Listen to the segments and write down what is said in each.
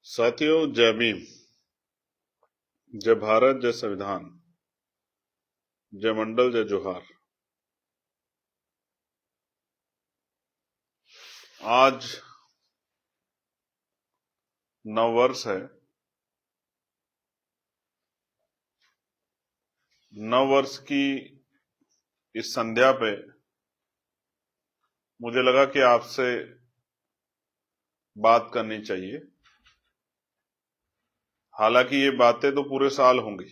साथियों, जय भीम, जय भारत, जय संविधान, जय मंडल, जय जोहार। आज नववर्ष है। नववर्ष की इस संध्या पे मुझे लगा कि आपसे बात करनी चाहिए। हालांकि ये बातें तो पूरे साल होंगी,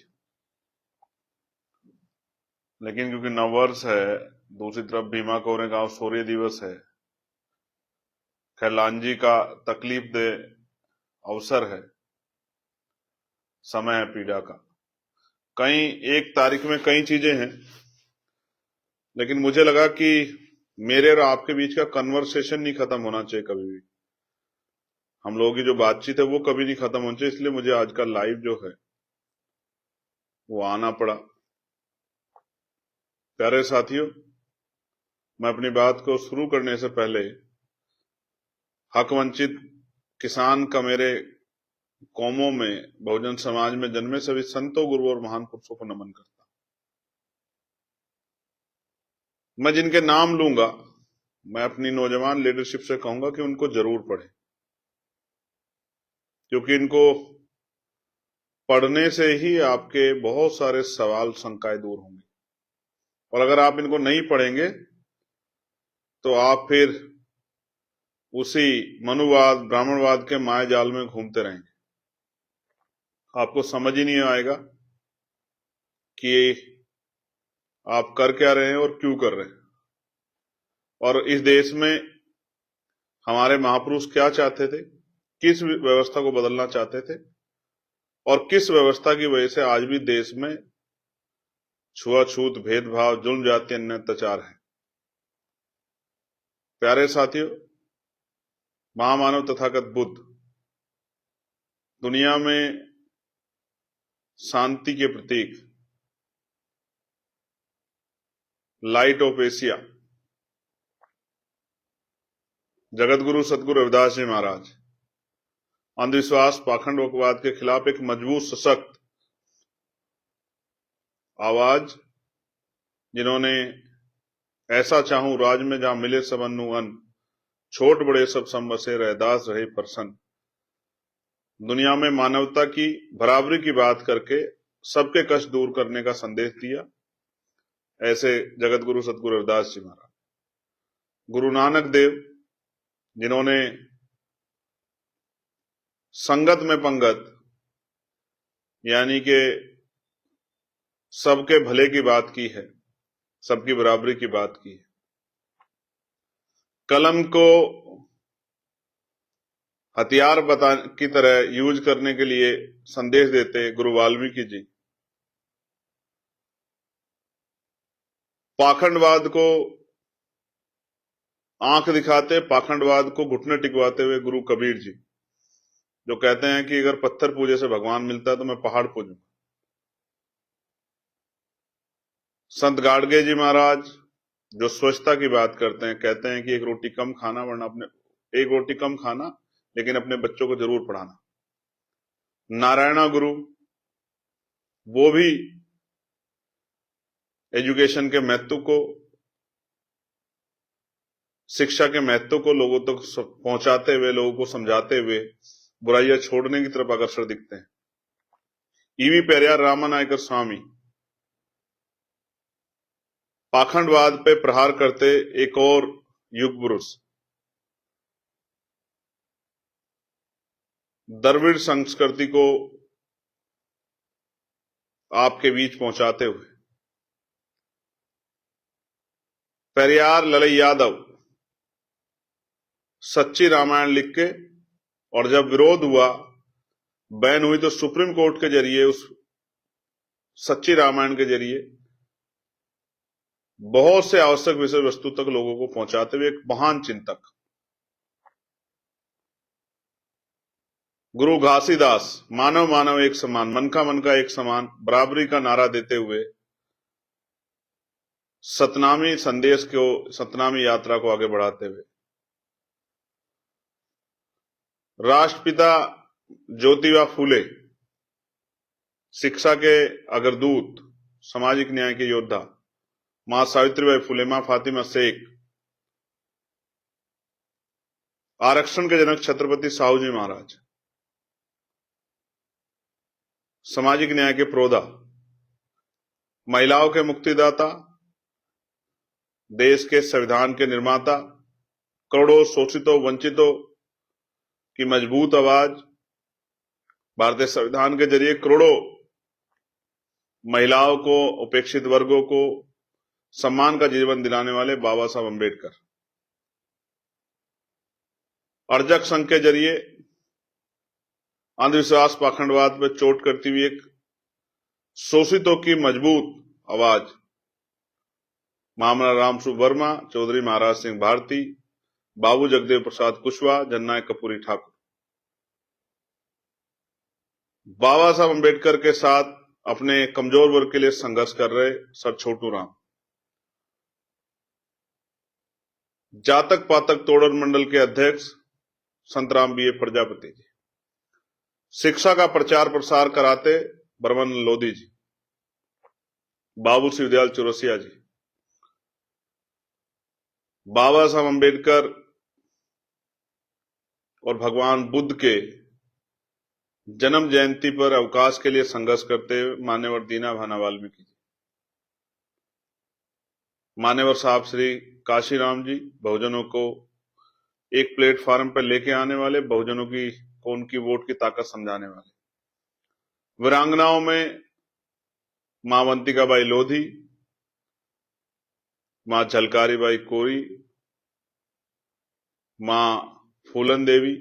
लेकिन क्योंकि नववर्ष है, दूसरी तरफ भीमा कोरेगांव शौर्य दिवस है, खैलांजी का तकलीफ दे अवसर है, समय है पीड़ा का। कई एक तारीख में कई चीजें हैं, लेकिन मुझे लगा कि मेरे और आपके बीच का कन्वर्सेशन नहीं खत्म होना चाहिए कभी भी। हम लोगों की जो बातचीत है वो कभी नहीं खत्म होनी चाहिए, इसलिए मुझे आज का लाइव जो है वो आना पड़ा। प्यारे साथियों, मैं अपनी बात को शुरू करने से पहले हक वंचित किसान का मेरे कौमों में, बहुजन समाज में जन्मे सभी संतों, गुरुओं और महान पुरुषों को नमन करता हूं। मैं जिनके नाम लूंगा, मैं अपनी नौजवान लीडरशिप से कहूंगा कि उनको जरूर पढ़ें, क्योंकि इनको पढ़ने से ही आपके बहुत सारे सवाल शंकाएं दूर होंगे। और अगर आप इनको नहीं पढ़ेंगे तो आप फिर उसी मनुवाद, ब्राह्मणवाद के माया जाल में घूमते रहेंगे। आपको समझ ही नहीं आएगा कि आप कर क्या रहे हैं और क्यों कर रहे हैं, और इस देश में हमारे महापुरुष क्या चाहते थे, किस व्यवस्था को बदलना चाहते थे, और किस व्यवस्था की वजह से आज भी देश में छुआछूत, भेदभाव, जुल्म, जाति, अन्य अत्याचार है। प्यारे साथियों, महामानव तथागत बुद्ध दुनिया में शांति के प्रतीक, light of Asia, Jagat Guru सतगुरु रविदास जी महाराज अंधविश्वास, पाखंडवाद के खिलाफ एक मजबूत, सशक्त आवाज, जिन्होंने ऐसा चाहूं राज में जहां मिले सब अन्नु अन्न, छोट बड़े सब सम बसे, रैदास रहे प्रसन्न, दुनिया में मानवता की बराबरी की बात करके सबके कष्ट दूर करने का संदेश दिया। ऐसे जगत गुरु सतगुरु रविदास जी महाराज, गुरु नानक देव, जिन्होंने संगत में पंगत, यानी कि सबके भले की बात की है, सबकी बराबरी की बात की है। कलम को हथियार की तरह यूज करने के लिए संदेश देते गुरु वाल्मीकि जी। पाखंडवाद को आंख दिखाते, पाखंडवाद को घुटने टिकवाते हुए गुरु कबीर जी, जो कहते हैं कि अगर पत्थर पूजे से भगवान मिलता है तो मैं पहाड़ पूजूंगा। संत गाडगे जी महाराज, जो स्वच्छता की बात करते हैं, कहते हैं कि एक रोटी कम खाना, वरना एक रोटी कम खाना, लेकिन अपने बच्चों को जरूर पढ़ाना। नारायणा गुरु, वो भी एजुकेशन के महत्व को, शिक्षा के महत्व को लोगों तक पहुंचाते हुए, लोगों को समझाते हुए बुराइयां छोड़ने की तरफ अग्रसर दिखते हैं। ईवी पेरियार रामानायकर स्वामी, पाखंडवाद पे प्रहार करते एक और युग पुरुष, द्रविड़ संस्कृति को आपके बीच पहुंचाते हुए। पेरियार ललई यादव, सच्ची रामायण लिख के, और जब विरोध हुआ, बैन हुई, तो सुप्रीम कोर्ट के जरिए, उस सच्ची रामायण के जरिए बहुत से आवश्यक विषय वस्तु तक लोगों को पहुंचाते हुए एक महान चिंतक। गुरु घासीदास, मानव मानव एक समान, मन का एक समान, बराबरी का नारा देते हुए सतनामी संदेश को, सतनामी यात्रा को आगे बढ़ाते हुए। राष्ट्रपिता ज्योतिबा फूले, शिक्षा के अग्रदूत, सामाजिक न्याय के योद्धा, मां सावित्रीबाई फूले, मां फातिमा शेख, आरक्षण के जनक छत्रपति साहूजी महाराज, सामाजिक न्याय के प्रोधा, महिलाओं के मुक्तिदाता, देश के संविधान के निर्माता, करोड़ों शोषितों वंचितों की मजबूत आवाज, भारतीय संविधान के जरिए करोड़ों महिलाओं को, उपेक्षित वर्गों को सम्मान का जीवन दिलाने वाले बाबा साहब अम्बेडकर, अर्जक संघ के जरिए अंधविश्वास पाखंडवाद पर चोट करती हुई एक शोषितों की मजबूत आवाज, महामना रामस्वरूप वर्मा, चौधरी महाराज सिंह भारती, बाबू जगदेव प्रसाद कुशवाहा, जननायक कपूरी ठाकुर। बाबा साहब अम्बेडकर के साथ अपने कमजोर वर्ग के लिए संघर्ष कर रहे सर छोटू राम, जातक पातक तोड़र मंडल के अध्यक्ष संतराम बीए प्रजापति जी, शिक्षा का प्रचार प्रसार कराते बर्मन लोधी जी, बाबू शिवदयाल चौरसिया जी। बाबा साहब अम्बेडकर और भगवान बुद्ध के जन्म जयंती पर अवकाश के लिए संघर्ष करते हुए मान्यवर दीना भाना वाल्मीकि जी, मान्यवर साहब श्री काशीराम जी, बहुजनों को एक प्लेटफार्म पर लेके आने वाले, बहुजनों की को उनकी वोट की ताकत समझाने वाले। वीरांगनाओं में मां वंतिकाबाई लोधी, मां झलकारी बाई कोरी, मां फूलन देवी,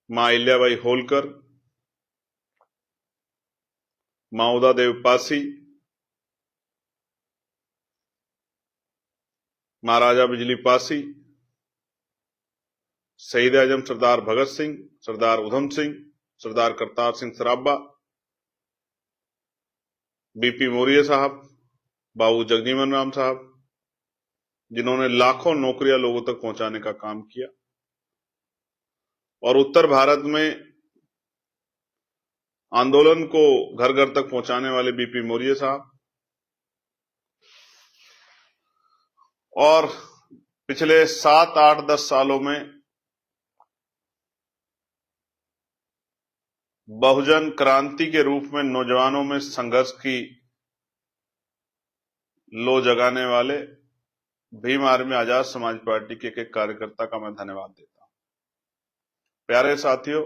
मां अहिल्याबाई होलकर, मां उदा देव पासी, महाराजा बिजली पासी, शहीद आजम सरदार भगत सिंह, सरदार उधम सिंह, सरदार करतार सिंह सराबा, बीपी मौर्य साहब, बाबू जगजीवन राम साहब, जिन्होंने लाखों नौकरियां लोगों तक पहुंचाने का काम किया। और उत्तर भारत में आंदोलन को घर घर तक पहुंचाने वाले बीपी मौर्य साहब, और पिछले 7, 8, 10 सालों में बहुजन क्रांति के रूप में नौजवानों में संघर्ष की लो जगाने वाले भीम आर्मी आजाद समाज पार्टी के एक कार्यकर्ता का मैं धन्यवाद देता हूं। प्यारे साथियों,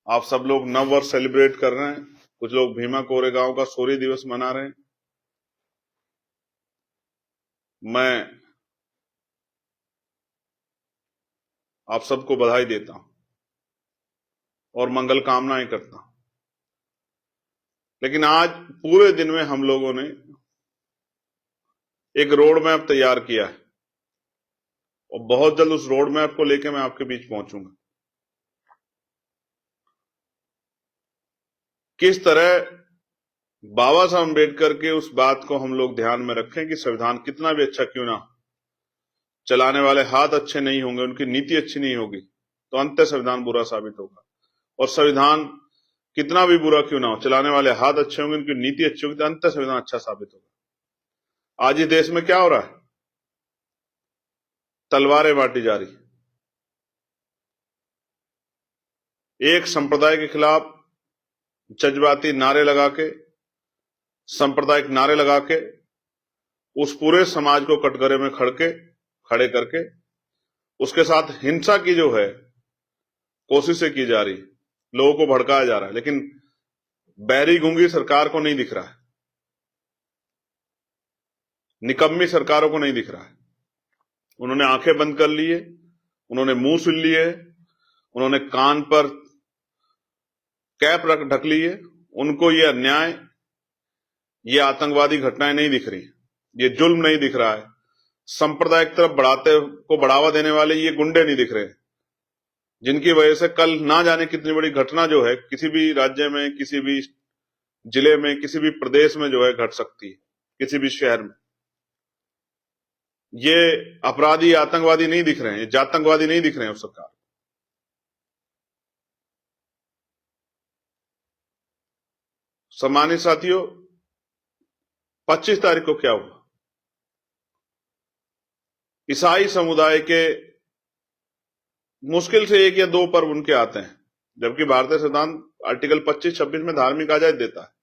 आप सब लोग नव वर्ष सेलिब्रेट कर रहे हैं, कुछ लोग भीमा कोरेगांव का शौर्य दिवस मना रहे हैं। मैं आप सबको बधाई देता हूं और मंगल कामनाएं करता हूं। लेकिन आज पूरे दिन में हम लोगों ने एक रोड मैप तैयार किया है और बहुत जल्द उस रोड मैप को लेकर मैं आपके बीच पहुंचूंगा। किस तरह बाबा साहब अम्बेडकर के उस बात को हम लोग ध्यान में रखें कि संविधान कितना भी अच्छा क्यों ना, चलाने वाले हाथ अच्छे नहीं होंगे, उनकी नीति अच्छी नहीं होगी तो अंततः संविधान बुरा साबित होगा। और संविधान कितना भी बुरा क्यों ना हो, चलाने वाले हाथ अच्छे होंगे, उनकी नीति अच्छी होगी तो अंततः संविधान अच्छा साबित होगा। आज इस देश में क्या हो रहा है? तलवारें बांटी जा रही, एक संप्रदाय के खिलाफ जज्बाती नारे लगा के, सांप्रदायिक नारे लगा के उस पूरे समाज को कटघरे में खड़े करके उसके साथ हिंसा की जो है कोशिशें की जा रही, लोगों को भड़काया जा रहा है, लेकिन बहरी गूंगी सरकार को नहीं दिख रहा है, निकम्मी सरकारों को नहीं दिख रहा है। उन्होंने आंखें बंद कर ली है, उन्होंने मुंह सुन लिए है, उन्होंने कान पर कैप ढक ली है। उनको ये अन्याय, ये आतंकवादी घटनाएं नहीं दिख रही, ये जुल्म नहीं दिख रहा है, सांप्रदायिक तरफ बढ़ावा देने वाले ये गुंडे नहीं दिख रहे, जिनकी वजह से कल ना जाने कितनी बड़ी घटना जो है किसी भी राज्य में, किसी भी जिले में, किसी भी प्रदेश में जो है घट सकती है, किसी भी शहर में। ये अपराधी आतंकवादी नहीं दिख रहे हैं, ये जातंकवादी नहीं दिख रहे हैं उस सरकार। सम्मानित साथियों, 25 तारीख को क्या हुआ? ईसाई समुदाय के मुश्किल से 1 या 2 पर्व उनके आते हैं, जबकि भारतीय संविधान आर्टिकल 25-26 में धार्मिक आजादी देता है।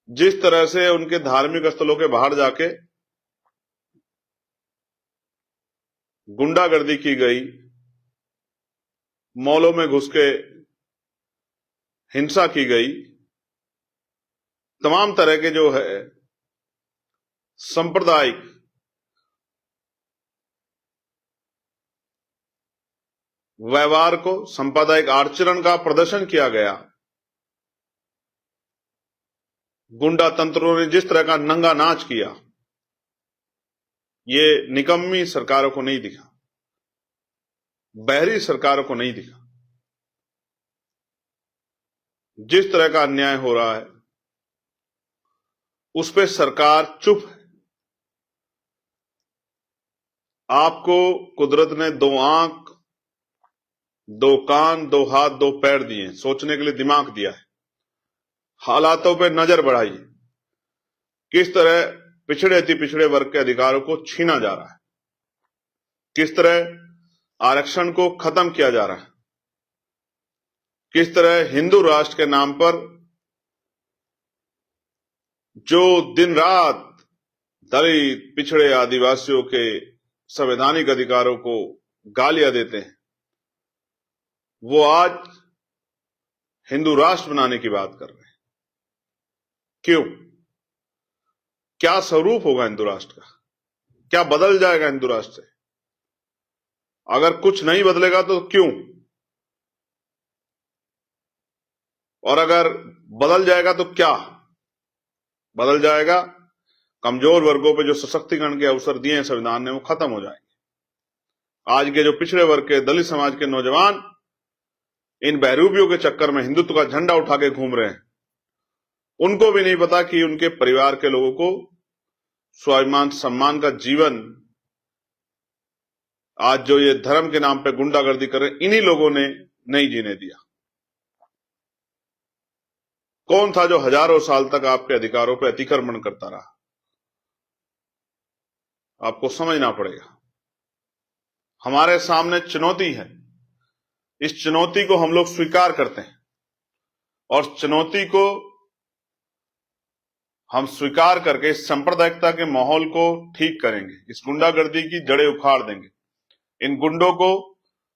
जिस तरह से उनके धार्मिक स्थलों के बाहर जाके गुंडागर्दी की गई, मॉलों में घुस के हिंसा की गई, तमाम तरह के जो है सांप्रदायिक व्यवहार को, सांप्रदायिक आचरण का प्रदर्शन किया गया, गुंडा तंत्रों ने जिस तरह का नंगा नाच किया, ये निकम्मी सरकारों को नहीं दिखा, बहरी सरकारों को नहीं दिखा। जिस तरह का अन्याय हो रहा है उस पे सरकार चुप है। आपको कुदरत ने 2 आंख, 2 कान, 2 हाथ, 2 पैर दिए, सोचने के लिए दिमाग दिया है। हालातों पे नजर बढ़ाइए, किस तरह पिछड़े अति पिछड़े वर्ग के अधिकारों को छीना जा रहा है, किस तरह आरक्षण को खत्म किया जा रहा है, किस तरह हिंदू राष्ट्र के नाम पर जो दिन रात दलित, पिछड़े, आदिवासियों के संवैधानिक अधिकारों को गालियां देते हैं, वो आज हिंदू राष्ट्र बनाने की बात कर रहे हैं। क्यों? क्या स्वरूप होगा हिंदू राष्ट्र का? क्या बदल जाएगा हिंदू राष्ट्र से? अगर कुछ नहीं बदलेगा तो क्यों? और अगर बदल जाएगा तो क्या बदल जाएगा? कमजोर वर्गों पे जो सशक्तिकरण के अवसर दिए हैं संविधान ने, वो खत्म हो जाएंगे। आज के जो पिछड़े वर्ग के, दलित समाज के नौजवान इन बहरूपियों के चक्कर में हिंदुत्व का झंडा उठा के घूम रहे हैं, उनको भी नहीं पता कि उनके परिवार के लोगों को स्वाभिमान सम्मान का जीवन आज जो ये धर्म के नाम पे गुंडागर्दी कर रहे हैं, इन्हीं लोगों ने नहीं जीने दिया। कौन था जो हजारों साल तक आपके अधिकारों पर अतिक्रमण करता रहा? आपको समझना पड़ेगा। हमारे सामने चुनौती है, इस चुनौती को हम लोग स्वीकार करते हैं और चुनौती को हम स्वीकार करके इस सांप्रदायिकता के माहौल को ठीक करेंगे, इस गुंडागर्दी की जड़ें उखाड़ देंगे, इन गुंडों को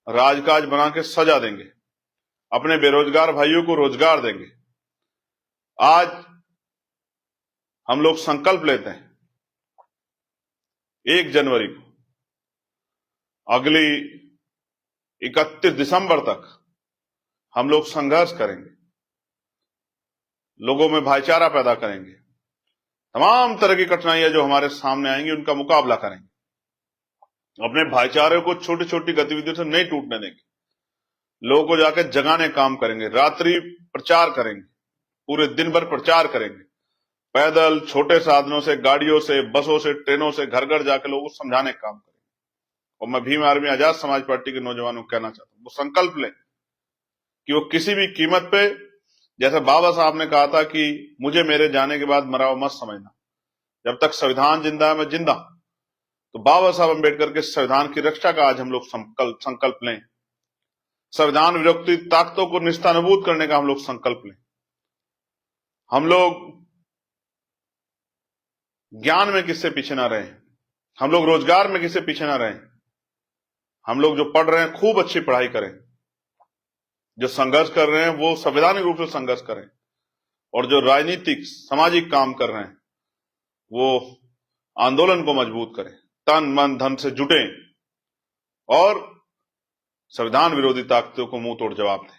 राजकाज बना के सजा देंगे, अपने बेरोजगार भाइयों को रोजगार देंगे। आज हम लोग संकल्प लेते हैं 1 जनवरी को, अगली 31 दिसंबर तक हम लोग संघर्ष करेंगे, लोगों में भाईचारा पैदा करेंगे, तमाम तरह की कठिनाइयां जो हमारे सामने आएंगी उनका मुकाबला करेंगे, अपने भाईचारे को छोटी छोटी गतिविधियों से नहीं टूटने देंगे, लोगों को जाकर जगाने काम करेंगे, रात्रि प्रचार करेंगे, पूरे दिन भर प्रचार करेंगे, पैदल, छोटे साधनों से, गाड़ियों से, बसों से, ट्रेनों से घर घर जाकर लोगों को समझाने का काम करेंगे। और मैं भीम आर्मी आजाद समाज पार्टी के नौजवानों को कहना चाहता हूं, वो संकल्प लें कि वो किसी भी कीमत पे, जैसे बाबा साहब ने कहा था कि मुझे मेरे जाने के बाद मरा हुआ मत समझना, जब तक संविधान जिंदा है मैं जिंदा। तो बाबा साहब अम्बेडकर के संविधान की रक्षा का आज हम लोग संकल्प लें, संविधान विरोधी ताकतों को निस्तानाबूद करने का हम लोग संकल्प लें। हम लोग ज्ञान में किससे पीछे ना रहें, हम लोग रोजगार में किससे पीछे ना रहें, हम लोग जो पढ़ रहे हैं खूब अच्छी पढ़ाई करें, जो संघर्ष कर रहे हैं वो संवैधानिक रूप से संघर्ष करें, और जो राजनीतिक सामाजिक काम कर रहे हैं वो आंदोलन को मजबूत करें, तन मन धन से जुटें और संविधान विरोधी ताकतों को मुंह तोड़ जवाब दें।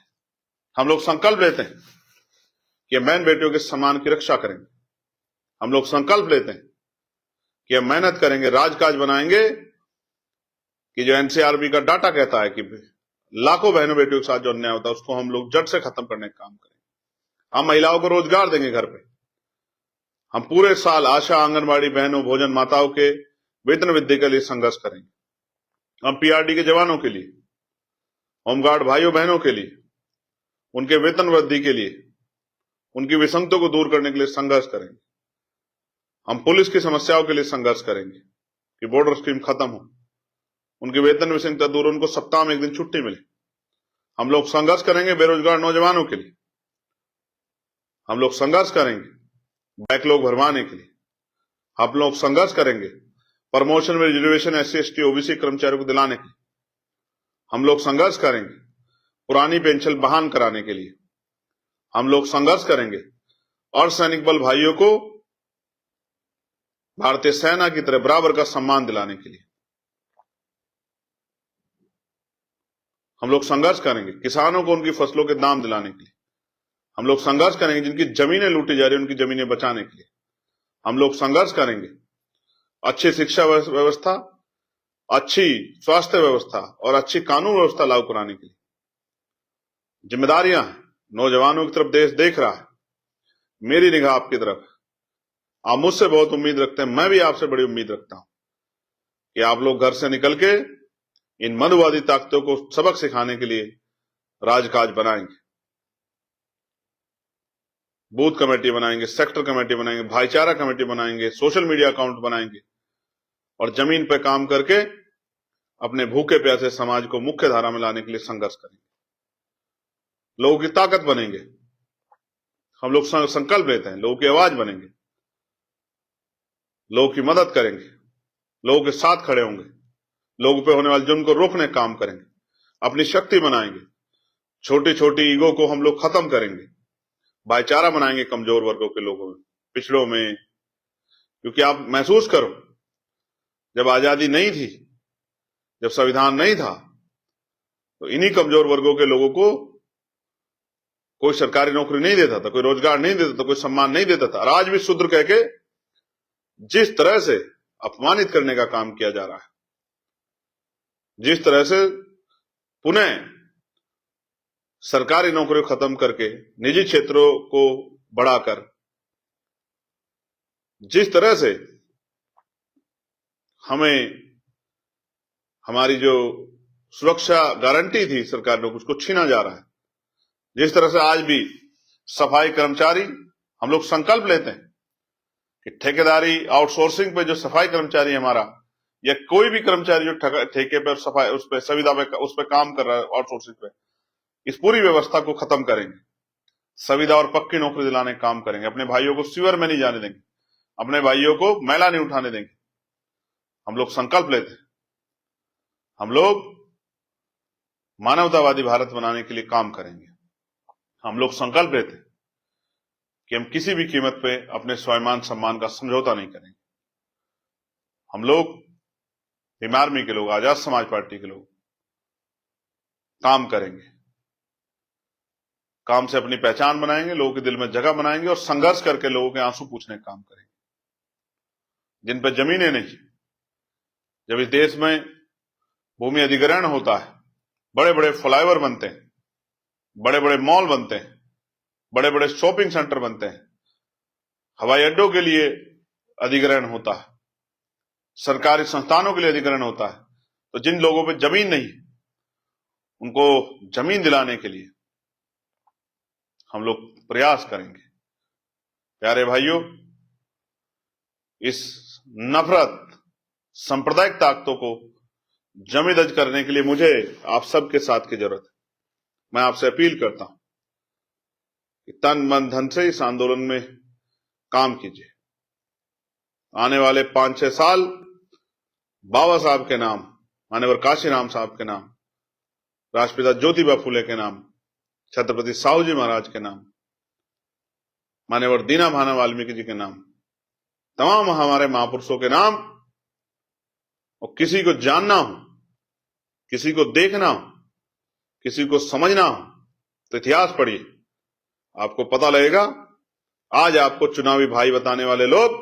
हम लोग संकल्प लेते हैं कि बहन बेटियों के सम्मान की रक्षा करेंगे, हम लोग संकल्प लेते हैं कि हम मेहनत करेंगे, राजकाज बनाएंगे कि जो एनसीआरबी का डाटा कहता है कि लाखों बहनों बेटियों के साथ जो अन्याय होता है उसको हम लोग जड़ से खत्म करने का काम करें। हम महिलाओं को रोजगार देंगे घर पे, हम पूरे साल आशा, आंगनबाड़ी बहनों, भोजन माताओं के वेतन वृद्धि के लिए संघर्ष करेंगे। हम पीआरडी के जवानों के लिए, होमगार्ड भाइयों बहनों के लिए, उनके वेतन वृद्धि के लिए, उनकी विसंगतों को दूर करने के लिए संघर्ष करेंगे। हम पुलिस की समस्याओं के लिए संघर्ष करेंगे कि बॉर्डर स्कीम खत्म हो, उनकी वेतन विसंगता दूर, उनको सप्ताह में एक दिन छुट्टी मिले। हम लोग संघर्ष करेंगे बेरोजगार नौजवानों के लिए। हम लोग संघर्ष करेंगे बैकलॉग भरवाने के लिए। हम लोग संघर्ष करेंगे प्रमोशन में रिजर्वेशन SC ST OBC कर्मचारियों को दिलाने के लिए। हम लोग संघर्ष करेंगे पुरानी पेंशन बहाल कराने के लिए। हम लोग संघर्ष करेंगे अर्धसैनिक बल भाइयों को भारतीय सेना की तरह बराबर का सम्मान दिलाने के लिए। हम लोग संघर्ष करेंगे किसानों को उनकी फसलों के दाम दिलाने के लिए। हम लोग संघर्ष करेंगे जिनकी जमीनें लूटी जा रही उनकी जमीनें बचाने के लिए। हम लोग संघर्ष करेंगे अच्छी शिक्षा व्यवस्था, अच्छी स्वास्थ्य व्यवस्था और अच्छी कानून व्यवस्था लागू कराने के लिए। जिम्मेदारियां हैं, नौजवानों की तरफ देश देख रहा है, मेरी निगाह आपकी तरफ है। आप मुझसे बहुत उम्मीद रखते हैं, मैं भी आपसे बड़ी उम्मीद रखता हूं कि आप लोग घर से निकल के इन मनुवादी ताकतों को सबक सिखाने के लिए राजकाज बनाएंगे। बूथ कमेटी बनाएंगे, सेक्टर कमेटी बनाएंगे, भाईचारा कमेटी बनाएंगे, सोशल मीडिया अकाउंट बनाएंगे और जमीन पर काम करके अपने भूखे प्यासे समाज को मुख्य धारा में लाने के लिए संघर्ष करेंगे। लोगों की ताकत बनेंगे। हम लोग संकल्प लेते हैं, लोगों की आवाज बनेंगे, लोगों की मदद करेंगे, लोगों के साथ खड़े होंगे, लोगों पे होने वाले जुर्म को रोकने का काम करेंगे, अपनी शक्ति बनाएंगे, छोटी छोटी ईगो को हम लोग खत्म करेंगे, भाईचारा बनाएंगे कमजोर वर्गों के लोगों में, पिछड़ों में। क्योंकि आप महसूस करो, जब आजादी नहीं थी, जब संविधान नहीं था, तो इन्हीं कमजोर वर्गों के लोगों को कोई सरकारी नौकरी नहीं देता था, कोई रोजगार नहीं देता था, कोई सम्मान नहीं देता था। और आज भी शूद्र कह के जिस तरह से अपमानित करने का काम किया जा रहा है, जिस तरह से पुनः सरकारी नौकरी खत्म करके निजी क्षेत्रों को बढ़ाकर, जिस तरह से हमें हमारी जो सुरक्षा गारंटी थी सरकार ने उसको छीना जा रहा है, जिस तरह से आज भी सफाई कर्मचारी, हम लोग संकल्प लेते हैं कि ठेकेदारी आउटसोर्सिंग पे जो सफाई कर्मचारी हमारा या कोई भी कर्मचारी जो ठेके पर सफाई उस पर संविदा पे उस पर काम कर रहा है आउटसोर्सिंग पे, इस पूरी व्यवस्था को खत्म करेंगे। संविदा और पक्की नौकरी दिलाने का काम करेंगे। अपने भाइयों को सीवर में नहीं जाने देंगे, अपने भाइयों को मैला नहीं उठाने देंगे। हम लोग संकल्प लेते हैं, हम लोग मानवतावादी भारत बनाने के लिए काम करेंगे। हम लोग संकल्प लेते हैं कि हम किसी भी कीमत पे अपने स्वाभिमान सम्मान का समझौता नहीं करेंगे। हम लोग भीम आर्मी के लोग, आजाद समाज पार्टी के लोग काम करेंगे, काम से अपनी पहचान बनाएंगे, लोगों के दिल में जगह बनाएंगे और संघर्ष करके लोगों के आंसू पूछने का काम करेंगे। जिन पर जमीनें नहीं, जब इस देश में भूमि अधिग्रहण होता है, बड़े बड़े फ्लाईओवर बनते हैं, बड़े बड़े मॉल बनते हैं, बड़े बड़े शॉपिंग सेंटर बनते हैं, हवाई अड्डों के लिए अधिग्रहण होता है, सरकारी संस्थानों के लिए अधिग्रहण होता है, तो जिन लोगों पे जमीन नहीं उनको जमीन दिलाने के लिए हम लोग प्रयास करेंगे। प्यारे भाइयों, इस नफरत सांप्रदायिक ताकतों को जमीदज करने के लिए मुझे आप सबके साथ की जरूरत है। मैं आपसे अपील करता हूं कि तन मन धन से इस आंदोलन में काम कीजिए। आने वाले 5-6 साल बाबा साहब के नाम, मान्यवर काशीराम साहब के नाम, राष्ट्रपिता ज्योतिबा फुले के नाम, छत्रपति साहू जी महाराज के नाम, मान्यवर दीना भाना वाल्मीकि जी के नाम, तमाम हमारे महापुरुषों के नाम, और किसी को जानना हो, किसी को देखना हो, किसी को समझना हो तो इतिहास पढ़िए, आपको पता लगेगा। आज आपको चुनावी भाई बताने वाले लोग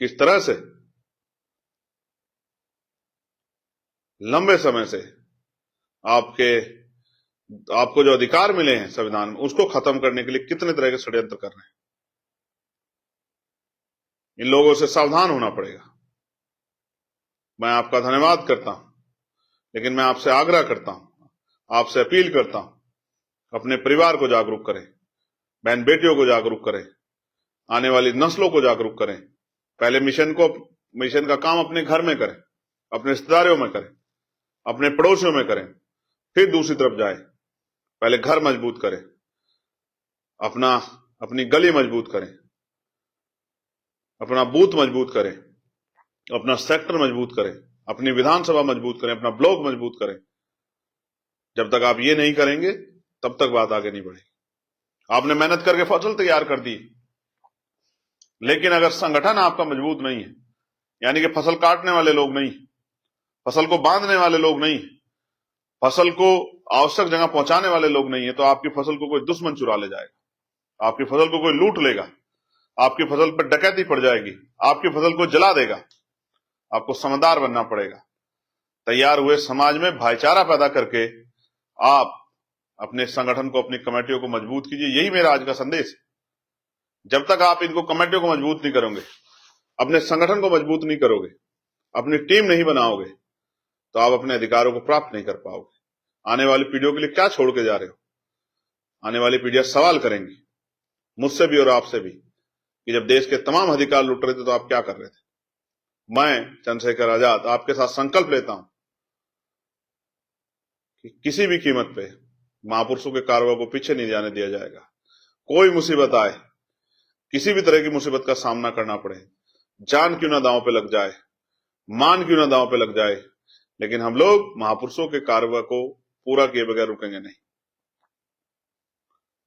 किस तरह से लंबे समय से आपको जो अधिकार मिले हैं संविधान में, उसको खत्म करने के लिए कितने तरह के षड्यंत्र कर रहे हैं। इन लोगों से सावधान होना पड़ेगा। मैं आपका धन्यवाद करता हूं, लेकिन मैं आपसे आग्रह करता हूं, आपसे अपील करता हूं, अपने परिवार को जागरूक करें, बहन बेटियों को जागरूक करें, आने वाली नस्लों को जागरूक करें। पहले मिशन का काम अपने घर में करें, अपने रिश्तेदारों में करें, अपने पड़ोसियों में करें, फिर दूसरी तरफ जाए। पहले घर मजबूत करें, अपनी गली मजबूत करें, अपना बूथ मजबूत करें, अपना सेक्टर मजबूत करें, अपनी विधानसभा मजबूत करें, अपना ब्लॉक मजबूत करें। जब तक आप ये नहीं करेंगे तब तक बात आगे नहीं बढ़ेगी। आपने मेहनत करके फसल तैयार कर दी, लेकिन अगर संगठन आपका मजबूत नहीं है, यानी कि फसल काटने वाले लोग नहीं, फसल को बांधने वाले लोग नहीं, फसल को आवश्यक जगह पहुंचाने वाले लोग नहीं है, तो आपकी फसल को कोई दुश्मन चुरा ले जाएगा, आपकी फसल को कोई लूट लेगा, आपकी फसल पर डकैती पड़ जाएगी, आपकी फसल को जला देगा। आपको समझदार बनना पड़ेगा। तैयार हुए समाज में भाईचारा पैदा करके आप अपने संगठन को, अपनी कमेटियों को मजबूत कीजिए। यही मेरा आज का संदेश है। जब तक आप इनको कमेटियों को मजबूत नहीं करोगे, अपने संगठन को मजबूत नहीं करोगे, अपनी टीम नहीं बनाओगे, तो आप अपने अधिकारों को प्राप्त नहीं कर पाओगे। आने वाली पीढ़ियों के लिए क्या छोड़ के जा रहे हो? आने वाली पीढ़ियां सवाल करेंगी मुझसे भी और आपसे भी कि जब देश के तमाम अधिकार लुट रहे थे तो आप क्या कर रहे थे। मैं चंद्रशेखर आजाद आपके साथ संकल्प लेता हूं कि किसी भी कीमत पे महापुरुषों के कार्यों को पीछे नहीं जाने दिया जाएगा। कोई मुसीबत आए, किसी भी तरह की मुसीबत का सामना करना पड़े, जान क्यों ना दांव पे लग जाए, मान क्यों ना दांव पे लग जाए, लेकिन हम लोग महापुरुषों के कार्य को पूरा किए बगैर रुकेंगे नहीं।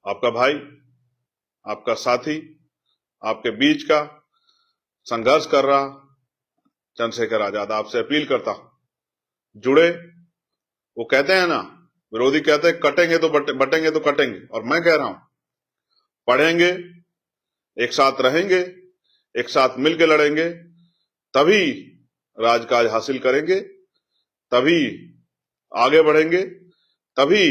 आपका भाई, आपका साथी, आपके बीच का संघर्ष कर रहा चंद्रशेखर आजाद आपसे अपील करता हूं, जुड़े। वो कहते हैं ना, विरोधी कहते हैं कटेंगे तो बटेंगे तो कटेंगे, और मैं कह रहा हूं पढ़ेंगे, एक साथ रहेंगे, एक साथ मिलकर लड़ेंगे, तभी राजकाज हासिल करेंगे, तभी आगे बढ़ेंगे, तभी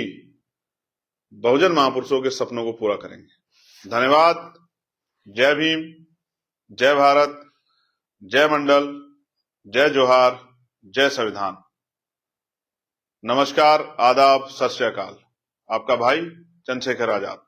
बहुजन महापुरुषों के सपनों को पूरा करेंगे। धन्यवाद। जय भीम, जय भारत, जय मंडल, जय जोहार, जय संविधान। नमस्कार, आदाब, सत श्री अकाल। आपका भाई चंद्रशेखर आजाद।